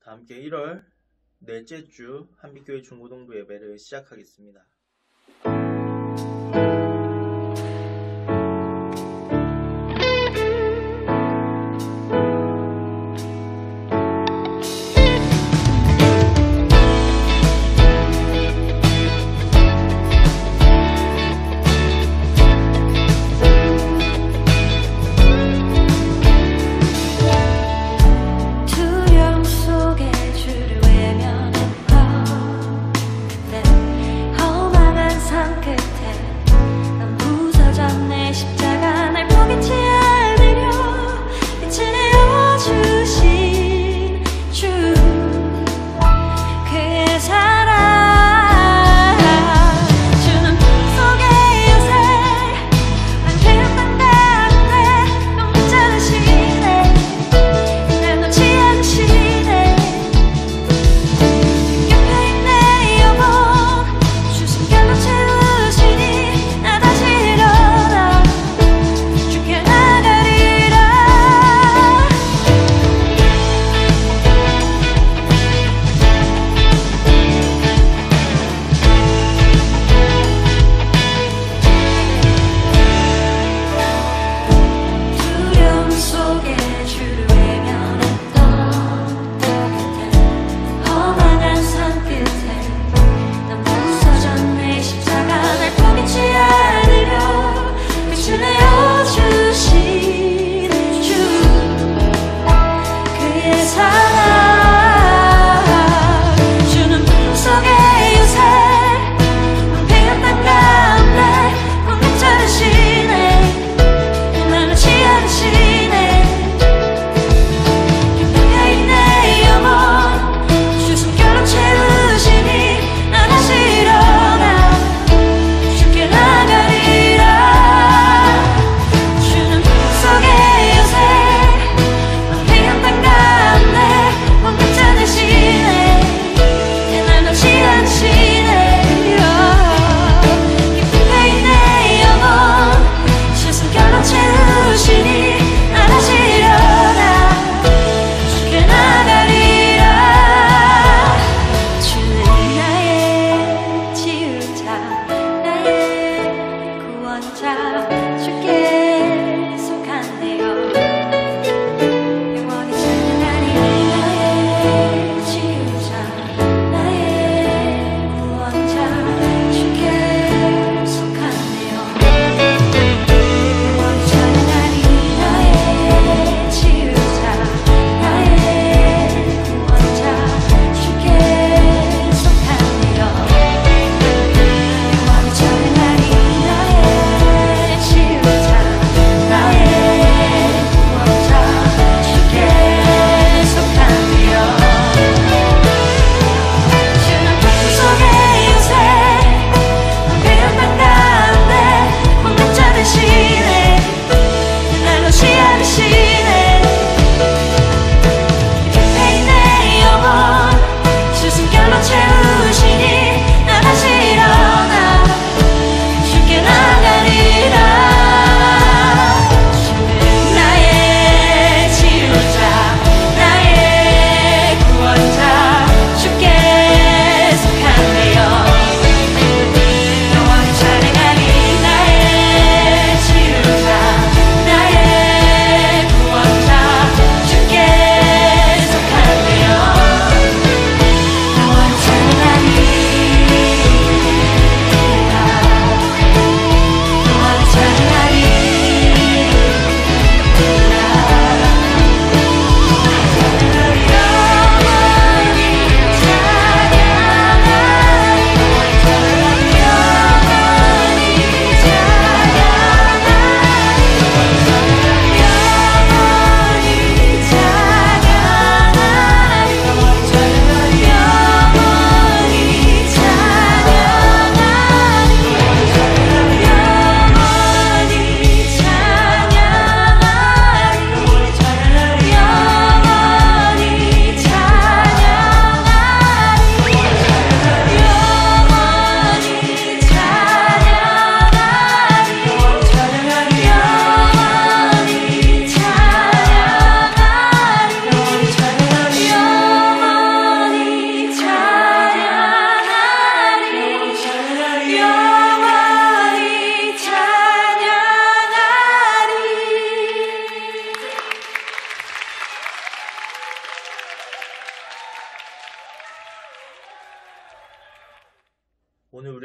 함께 1월 넷째 주 한빛교회 중고등부 예배를 시작하겠습니다. 두려움 속에 주를 외면한 것, 네.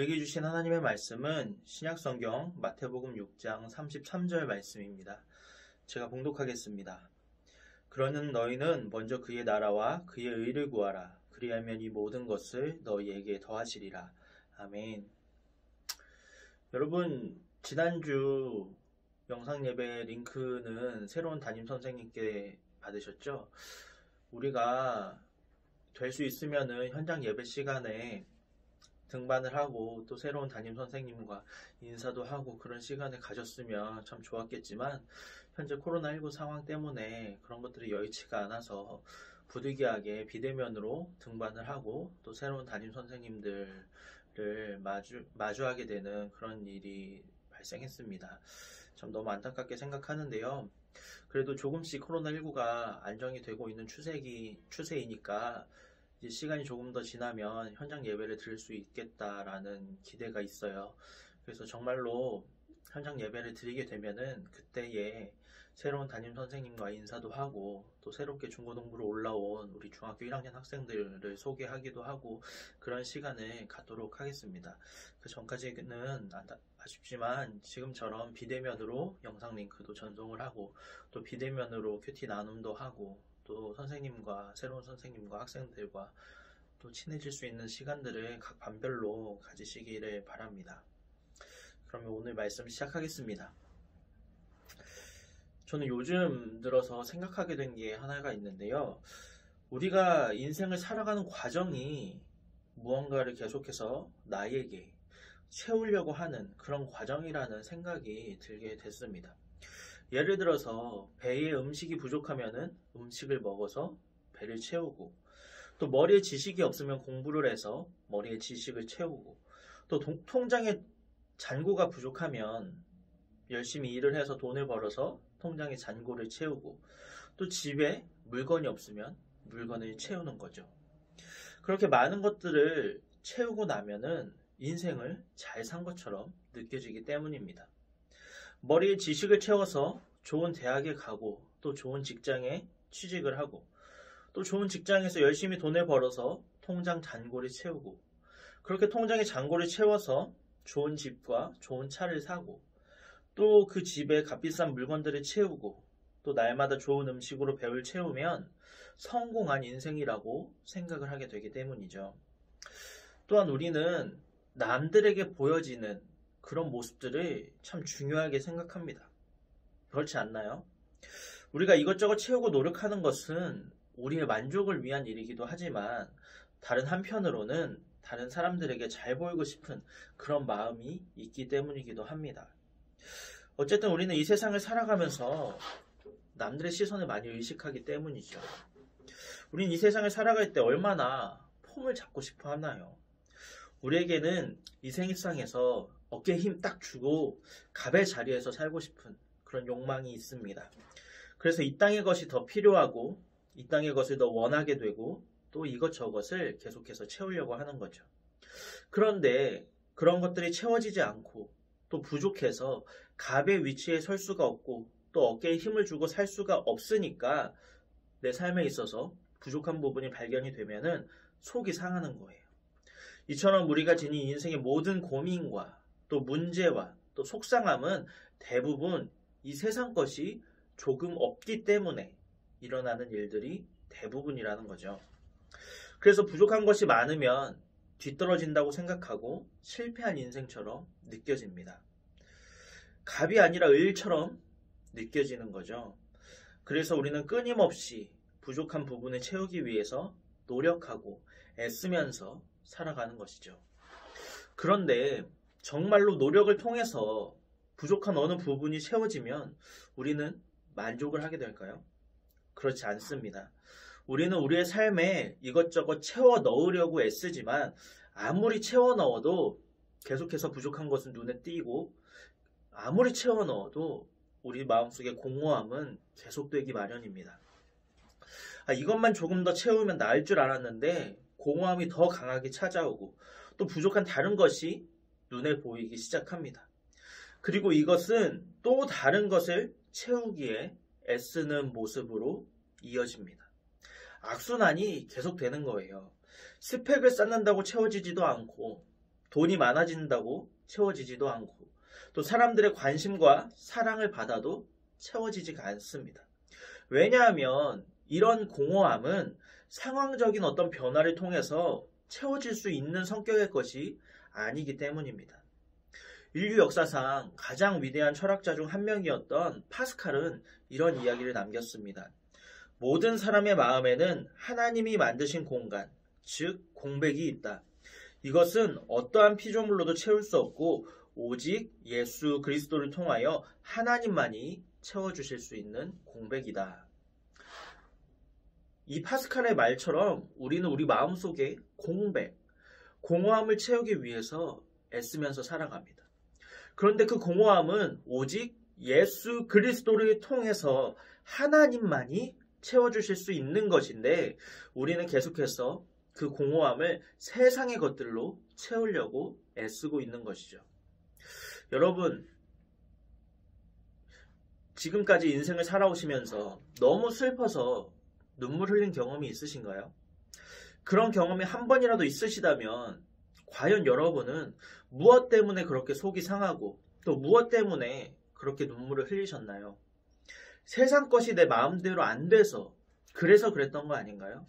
우리에게 주신 하나님의 말씀은 신약성경 마태복음 6장 33절 말씀입니다. 제가 봉독하겠습니다. 그러는 너희는 먼저 그의 나라와 그의 의를 구하라. 그리하면 이 모든 것을 너희에게 더하시리라. 아멘. 여러분, 지난주 영상 예배 링크는 새로운 담임 선생님께 받으셨죠? 우리가 될 수 있으면은 현장 예배 시간에 등반을 하고 또 새로운 담임 선생님과 인사도 하고 그런 시간을 가졌으면 참 좋았겠지만 현재 코로나19 상황 때문에 그런 것들이 여의치가 않아서 부득이하게 비대면으로 등반을 하고 또 새로운 담임 선생님들을 마주하게 되는 그런 일이 발생했습니다. 참 너무 안타깝게 생각하는데요. 그래도 조금씩 코로나19가 안정이 되고 있는 추세이니까 이제 시간이 조금 더 지나면 현장 예배를 드릴 수 있겠다라는 기대가 있어요. 그래서 정말로 현장 예배를 드리게 되면은 그때에 새로운 담임 선생님과 인사도 하고 또 새롭게 중고등부로 올라온 우리 중학교 1학년 학생들을 소개하기도 하고 그런 시간을 갖도록 하겠습니다. 그 전까지는 아쉽지만 지금처럼 비대면으로 영상 링크도 전송을 하고 또 비대면으로 큐티 나눔도 하고 또 새로운 선생님과 학생들과 또 친해질 수 있는 시간들을 각 반별로 가지시기를 바랍니다. 그러면 오늘 말씀 시작하겠습니다. 저는 요즘 들어서 생각하게 된 게 하나가 있는데요. 우리가 인생을 살아가는 과정이 무언가를 계속해서 나에게 채우려고 하는 그런 과정이라는 생각이 들게 됐습니다. 예를 들어서 배에 음식이 부족하면 음식을 먹어서 배를 채우고 또 머리에 지식이 없으면 공부를 해서 머리에 지식을 채우고 또 통장에 잔고가 부족하면 열심히 일을 해서 돈을 벌어서 통장에 잔고를 채우고 또 집에 물건이 없으면 물건을 채우는 거죠. 그렇게 많은 것들을 채우고 나면은 인생을 잘 산 것처럼 느껴지기 때문입니다. 머리에 지식을 채워서 좋은 대학에 가고 또 좋은 직장에 취직을 하고 또 좋은 직장에서 열심히 돈을 벌어서 통장 잔고를 채우고 그렇게 통장에 잔고를 채워서 좋은 집과 좋은 차를 사고 또 그 집에 값비싼 물건들을 채우고 또 날마다 좋은 음식으로 배를 채우면 성공한 인생이라고 생각을 하게 되기 때문이죠. 또한 우리는 남들에게 보여지는 그런 모습들을 참 중요하게 생각합니다. 그렇지 않나요? 우리가 이것저것 채우고 노력하는 것은 우리의 만족을 위한 일이기도 하지만 다른 한편으로는 다른 사람들에게 잘 보이고 싶은 그런 마음이 있기 때문이기도 합니다. 어쨌든 우리는 이 세상을 살아가면서 남들의 시선을 많이 의식하기 때문이죠. 우린 이 세상을 살아갈 때 얼마나 폼을 잡고 싶어 하나요? 우리에게는 이 생일상에서 어깨에 힘 딱 주고 갑의 자리에서 살고 싶은 그런 욕망이 있습니다. 그래서 이 땅의 것이 더 필요하고 이 땅의 것을 더 원하게 되고 또 이것저것을 계속해서 채우려고 하는 거죠. 그런데 그런 것들이 채워지지 않고 또 부족해서 갑의 위치에 설 수가 없고 또 어깨에 힘을 주고 살 수가 없으니까 내 삶에 있어서 부족한 부분이 발견이 되면은 속이 상하는 거예요. 이처럼 우리가 지닌 인생의 모든 고민과 또 문제와 또 속상함은 대부분 이 세상 것이 조금 없기 때문에 일어나는 일들이 대부분이라는 거죠. 그래서 부족한 것이 많으면 뒤떨어진다고 생각하고 실패한 인생처럼 느껴집니다. 갑이 아니라 을처럼 느껴지는 거죠. 그래서 우리는 끊임없이 부족한 부분을 채우기 위해서 노력하고 애쓰면서 살아가는 것이죠. 그런데 정말로 노력을 통해서 부족한 어느 부분이 채워지면 우리는 만족을 하게 될까요? 그렇지 않습니다. 우리는 우리의 삶에 이것저것 채워 넣으려고 애쓰지만 아무리 채워 넣어도 계속해서 부족한 것은 눈에 띄고 아무리 채워 넣어도 우리 마음속의 공허함은 계속되기 마련입니다. 이것만 조금 더 채우면 나을 줄 알았는데 공허함이 더 강하게 찾아오고 또 부족한 다른 것이 눈에 보이기 시작합니다. 그리고 이것은 또 다른 것을 채우기에 애쓰는 모습으로 이어집니다. 악순환이 계속되는 거예요. 스펙을 쌓는다고 채워지지도 않고 돈이 많아진다고 채워지지도 않고 또 사람들의 관심과 사랑을 받아도 채워지지가 않습니다. 왜냐하면 이런 공허함은 상황적인 어떤 변화를 통해서 채워질 수 있는 성격의 것이 아니기 때문입니다. 인류 역사상 가장 위대한 철학자 중 한 명이었던 파스칼은 이런 이야기를 남겼습니다. 모든 사람의 마음에는 하나님이 만드신 공간, 즉 공백이 있다. 이것은 어떠한 피조물로도 채울 수 없고 오직 예수 그리스도를 통하여 하나님만이 채워주실 수 있는 공백이다. 이 파스칼의 말처럼 우리는 우리 마음속에 공백, 공허함을 채우기 위해서 애쓰면서 살아갑니다. 그런데 그 공허함은 오직 예수 그리스도를 통해서 하나님만이 채워주실 수 있는 것인데 우리는 계속해서 그 공허함을 세상의 것들로 채우려고 애쓰고 있는 것이죠. 여러분, 지금까지 인생을 살아오시면서 너무 슬퍼서 눈물 흘린 경험이 있으신가요? 그런 경험이 한 번이라도 있으시다면 과연 여러분은 무엇 때문에 그렇게 속이 상하고 또 무엇 때문에 그렇게 눈물을 흘리셨나요? 세상 것이 내 마음대로 안 돼서 그래서 그랬던 거 아닌가요?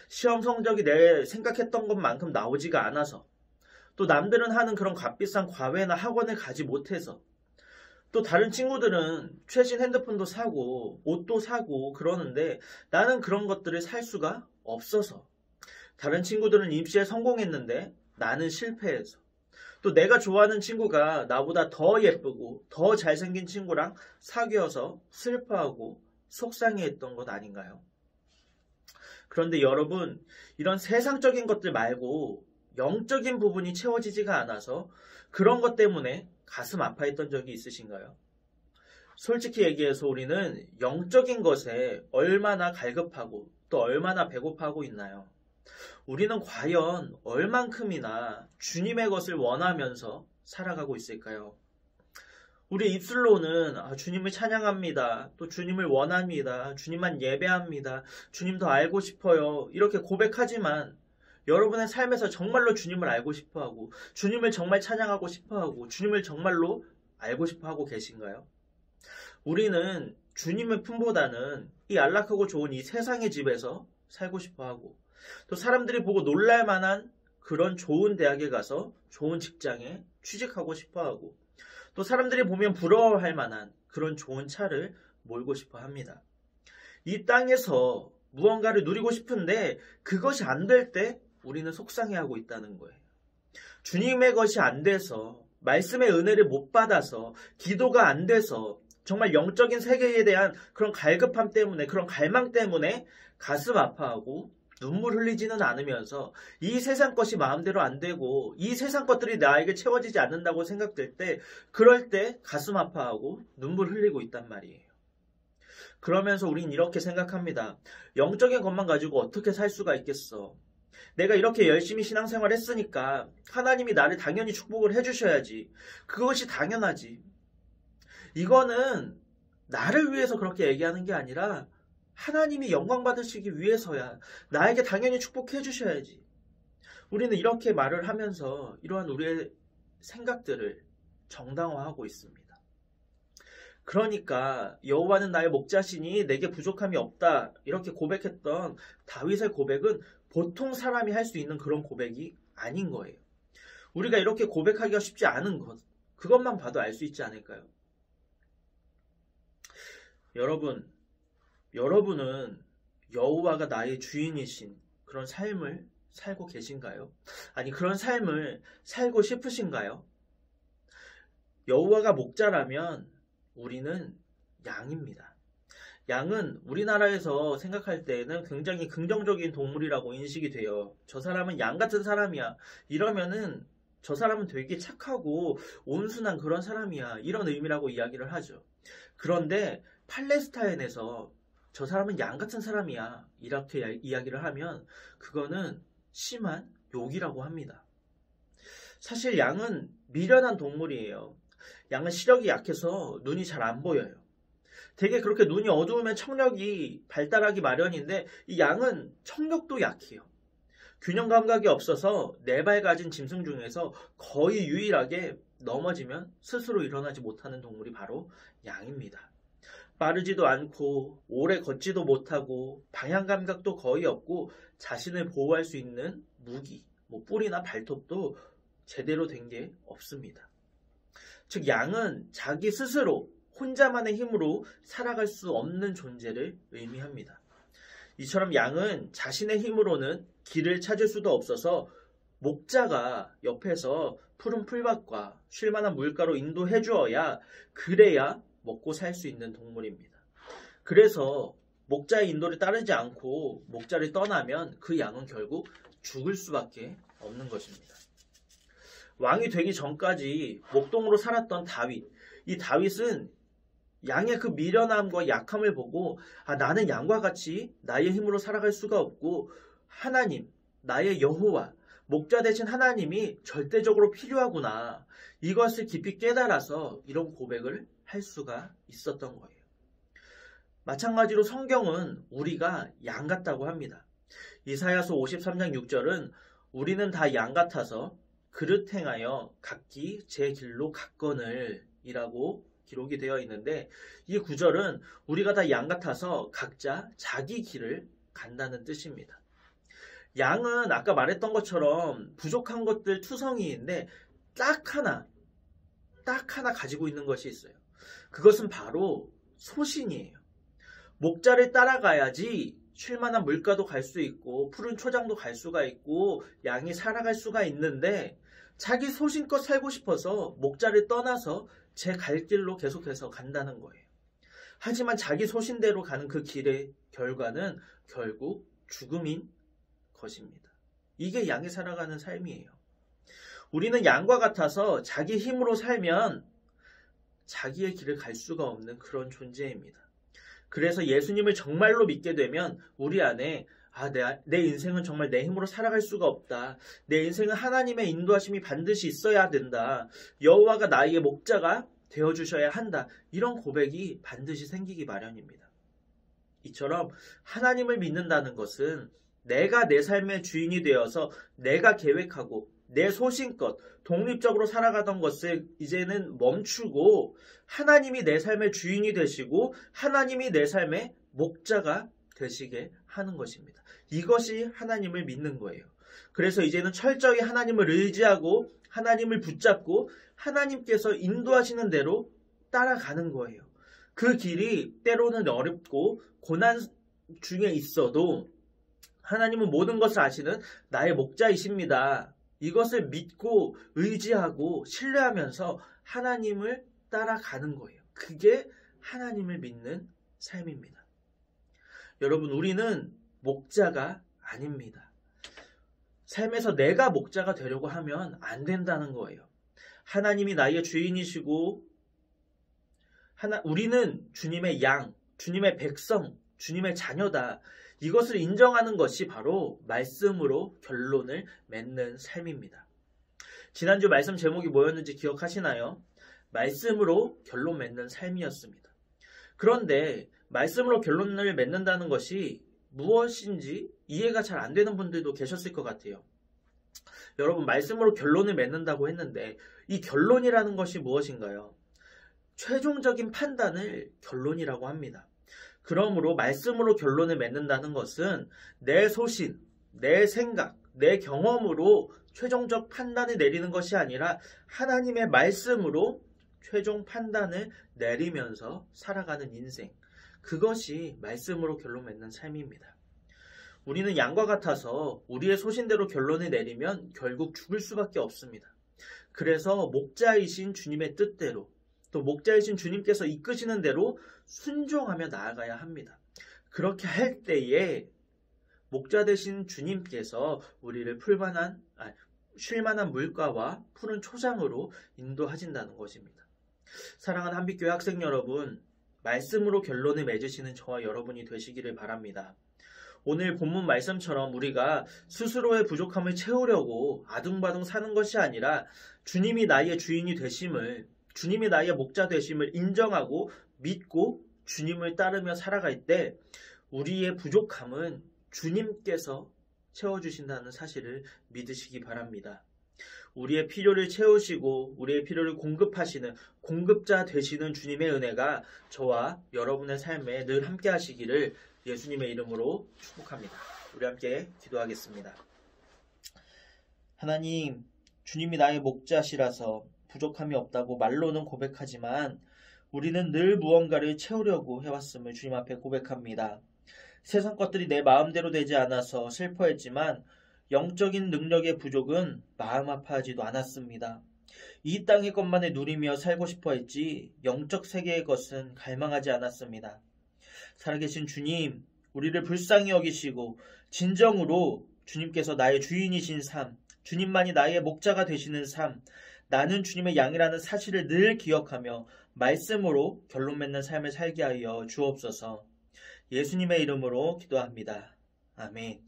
시험 성적이 내 생각했던 것만큼 나오지가 않아서 또 남들은 하는 그런 값비싼 과외나 학원을 가지 못해서 또 다른 친구들은 최신 핸드폰도 사고 옷도 사고 그러는데 나는 그런 것들을 살 수가 없어서 다른 친구들은 입시에 성공했는데 나는 실패해서 또 내가 좋아하는 친구가 나보다 더 예쁘고 더 잘생긴 친구랑 사귀어서 슬퍼하고 속상해했던 것 아닌가요? 그런데 여러분, 이런 세상적인 것들 말고 영적인 부분이 채워지지가 않아서 그런 것 때문에 가슴 아파했던 적이 있으신가요? 솔직히 얘기해서 우리는 영적인 것에 얼마나 갈급하고 또 얼마나 배고파하고 있나요? 우리는 과연 얼만큼이나 주님의 것을 원하면서 살아가고 있을까요? 우리 입술로는 주님을 찬양합니다. 또 주님을 원합니다. 주님만 예배합니다. 주님 더 알고 싶어요. 이렇게 고백하지만 여러분의 삶에서 정말로 주님을 알고 싶어하고 주님을 정말 찬양하고 싶어하고 주님을 정말로 알고 싶어하고 계신가요? 우리는 주님의 품보다는 이 안락하고 좋은 이 세상의 집에서 살고 싶어하고 또 사람들이 보고 놀랄 만한 그런 좋은 대학에 가서 좋은 직장에 취직하고 싶어하고 또 사람들이 보면 부러워할 만한 그런 좋은 차를 몰고 싶어 합니다. 이 땅에서 무언가를 누리고 싶은데 그것이 안 될 때 우리는 속상해하고 있다는 거예요. 주님의 것이 안 돼서 말씀의 은혜를 못 받아서 기도가 안 돼서 정말 영적인 세계에 대한 그런 갈급함 때문에 그런 갈망 때문에 가슴 아파하고 눈물 흘리지는 않으면서 이 세상 것이 마음대로 안 되고 이 세상 것들이 나에게 채워지지 않는다고 생각될 때 그럴 때 가슴 아파하고 눈물 흘리고 있단 말이에요. 그러면서 우린 이렇게 생각합니다. 영적인 것만 가지고 어떻게 살 수가 있겠어. 내가 이렇게 열심히 신앙생활 했으니까 하나님이 나를 당연히 축복을 해주셔야지. 그것이 당연하지. 이거는 나를 위해서 그렇게 얘기하는 게 아니라 하나님이 영광 받으시기 위해서야. 나에게 당연히 축복해 주셔야지. 우리는 이렇게 말을 하면서 이러한 우리의 생각들을 정당화하고 있습니다. 그러니까 여호와는 나의 목자시니 내게 부족함이 없다 이렇게 고백했던 다윗의 고백은 보통 사람이 할 수 있는 그런 고백이 아닌 거예요. 우리가 이렇게 고백하기가 쉽지 않은 것, 그것만 봐도 알 수 있지 않을까요? 여러분은 여호와가 나의 주인이신 그런 삶을 살고 계신가요? 아니, 그런 삶을 살고 싶으신가요? 여호와가 목자라면 우리는 양입니다. 양은 우리나라에서 생각할 때는 굉장히 긍정적인 동물이라고 인식이 돼요. 저 사람은 양 같은 사람이야. 이러면은 저 사람은 되게 착하고 온순한 그런 사람이야. 이런 의미라고 이야기를 하죠. 그런데 팔레스타인에서 저 사람은 양 같은 사람이야. 이렇게 이야기를 하면 그거는 심한 욕이라고 합니다. 사실 양은 미련한 동물이에요. 양은 시력이 약해서 눈이 잘 안 보여요. 되게 그렇게 눈이 어두우면 청력이 발달하기 마련인데 이 양은 청력도 약해요. 균형 감각이 없어서 4발 가진 짐승 중에서 거의 유일하게 넘어지면 스스로 일어나지 못하는 동물이 바로 양입니다. 빠르지도 않고 오래 걷지도 못하고 방향 감각도 거의 없고 자신을 보호할 수 있는 무기, 뿔이나 발톱도 제대로 된 게 없습니다. 즉 양은 자기 스스로 혼자만의 힘으로 살아갈 수 없는 존재를 의미합니다. 이처럼 양은 자신의 힘으로는 길을 찾을 수도 없어서 목자가 옆에서 푸른 풀밭과 쉴만한 물가로 인도해 주어야 그래야 먹고 살 수 있는 동물입니다. 그래서 목자의 인도를 따르지 않고 목자를 떠나면 그 양은 결국 죽을 수밖에 없는 것입니다. 왕이 되기 전까지 목동으로 살았던 다윗. 이 다윗은 양의 그 미련함과 약함을 보고 나는 양과 같이 나의 힘으로 살아갈 수가 없고 하나님, 나의 여호와, 목자 되신 하나님이 절대적으로 필요하구나. 이것을 깊이 깨달아서 이런 고백을 할 수가 있었던 거예요. 마찬가지로 성경은 우리가 양 같다고 합니다. 이사야서 53장 6절은 우리는 다 양 같아서 그릇 행하여 각기 제 길로 갔거늘 이라고 기록이 되어 있는데 이 구절은 우리가 다 양 같아서 각자 자기 길을 간다는 뜻입니다. 양은 아까 말했던 것처럼 부족한 것들 투성이인데 딱 하나 가지고 있는 것이 있어요. 그것은 바로 소신이에요. 목자를 따라가야지 쉴만한 물가도 갈 수 있고 푸른 초장도 갈 수가 있고 양이 살아갈 수가 있는데 자기 소신껏 살고 싶어서 목자를 떠나서 제 갈 길로 계속해서 간다는 거예요. 하지만 자기 소신대로 가는 그 길의 결과는 결국 죽음인 것입니다. 이게 양이 살아가는 삶이에요. 우리는 양과 같아서 자기 힘으로 살면 자기의 길을 갈 수가 없는 그런 존재입니다. 그래서 예수님을 정말로 믿게 되면 우리 안에 내 인생은 정말 내 힘으로 살아갈 수가 없다. 내 인생은 하나님의 인도하심이 반드시 있어야 된다. 여호와가 나의 목자가 되어주셔야 한다. 이런 고백이 반드시 생기기 마련입니다. 이처럼 하나님을 믿는다는 것은 내가 내 삶의 주인이 되어서 내가 계획하고 내 소신껏 독립적으로 살아가던 것을 이제는 멈추고 하나님이 내 삶의 주인이 되시고 하나님이 내 삶의 목자가 되시게 하는 것입니다. 이것이 하나님을 믿는 거예요. 그래서 이제는 철저히 하나님을 의지하고 하나님을 붙잡고 하나님께서 인도하시는 대로 따라가는 거예요. 그 길이 때로는 어렵고 고난 중에 있어도 하나님은 모든 것을 아시는 나의 목자이십니다. 이것을 믿고 의지하고 신뢰하면서 하나님을 따라가는 거예요. 그게 하나님을 믿는 삶입니다. 여러분, 우리는 목자가 아닙니다. 삶에서 내가 목자가 되려고 하면 안 된다는 거예요. 하나님이 나의 주인이시고 우리는 주님의 양, 주님의 백성, 주님의 자녀다. 이것을 인정하는 것이 바로 말씀으로 결론을 맺는 삶입니다. 지난주 말씀 제목이 뭐였는지 기억하시나요? 말씀으로 결론 맺는 삶이었습니다. 그런데 말씀으로 결론을 맺는다는 것이 무엇인지 이해가 잘 안 되는 분들도 계셨을 것 같아요. 여러분, 말씀으로 결론을 맺는다고 했는데 이 결론이라는 것이 무엇인가요? 최종적인 판단을 결론이라고 합니다. 그러므로 말씀으로 결론을 맺는다는 것은 내 소신, 내 생각, 내 경험으로 최종적 판단을 내리는 것이 아니라 하나님의 말씀으로 최종 판단을 내리면서 살아가는 인생. 그것이 말씀으로 결론 맺는 삶입니다. 우리는 양과 같아서 우리의 소신대로 결론을 내리면 결국 죽을 수밖에 없습니다. 그래서 목자이신 주님의 뜻대로 또 목자이신 주님께서 이끄시는 대로 순종하며 나아가야 합니다. 그렇게 할 때에 목자 되신 주님께서 우리를 쉴만한 물가와 푸른 초장으로 인도하신다는 것입니다. 사랑하는 한빛교회 학생 여러분, 말씀으로 결론을 맺으시는 저와 여러분이 되시기를 바랍니다. 오늘 본문 말씀처럼 우리가 스스로의 부족함을 채우려고 아둥바둥 사는 것이 아니라 주님이 나의 주인이 되심을, 주님이 나의 목자 되심을 인정하고 믿고 주님을 따르며 살아갈 때 우리의 부족함은 주님께서 채워주신다는 사실을 믿으시기 바랍니다. 우리의 필요를 채우시고 우리의 필요를 공급하시는 공급자 되시는 주님의 은혜가 저와 여러분의 삶에 늘 함께 하시기를 예수님의 이름으로 축복합니다. 우리 함께 기도하겠습니다. 하나님, 주님이 나의 목자시라서 부족함이 없다고 말로는 고백하지만 우리는 늘 무언가를 채우려고 해왔음을 주님 앞에 고백합니다. 세상 것들이 내 마음대로 되지 않아서 슬퍼했지만 영적인 능력의 부족은 마음 아파하지도 않았습니다. 이 땅의 것만을 누리며 살고 싶어 했지 영적 세계의 것은 갈망하지 않았습니다. 살아계신 주님, 우리를 불쌍히 여기시고 진정으로 주님께서 나의 주인이신 삶, 주님만이 나의 목자가 되시는 삶, 나는 주님의 양이라는 사실을 늘 기억하며 말씀으로 결론 맺는 삶을 살게 하여 주옵소서. 예수님의 이름으로 기도합니다. 아멘.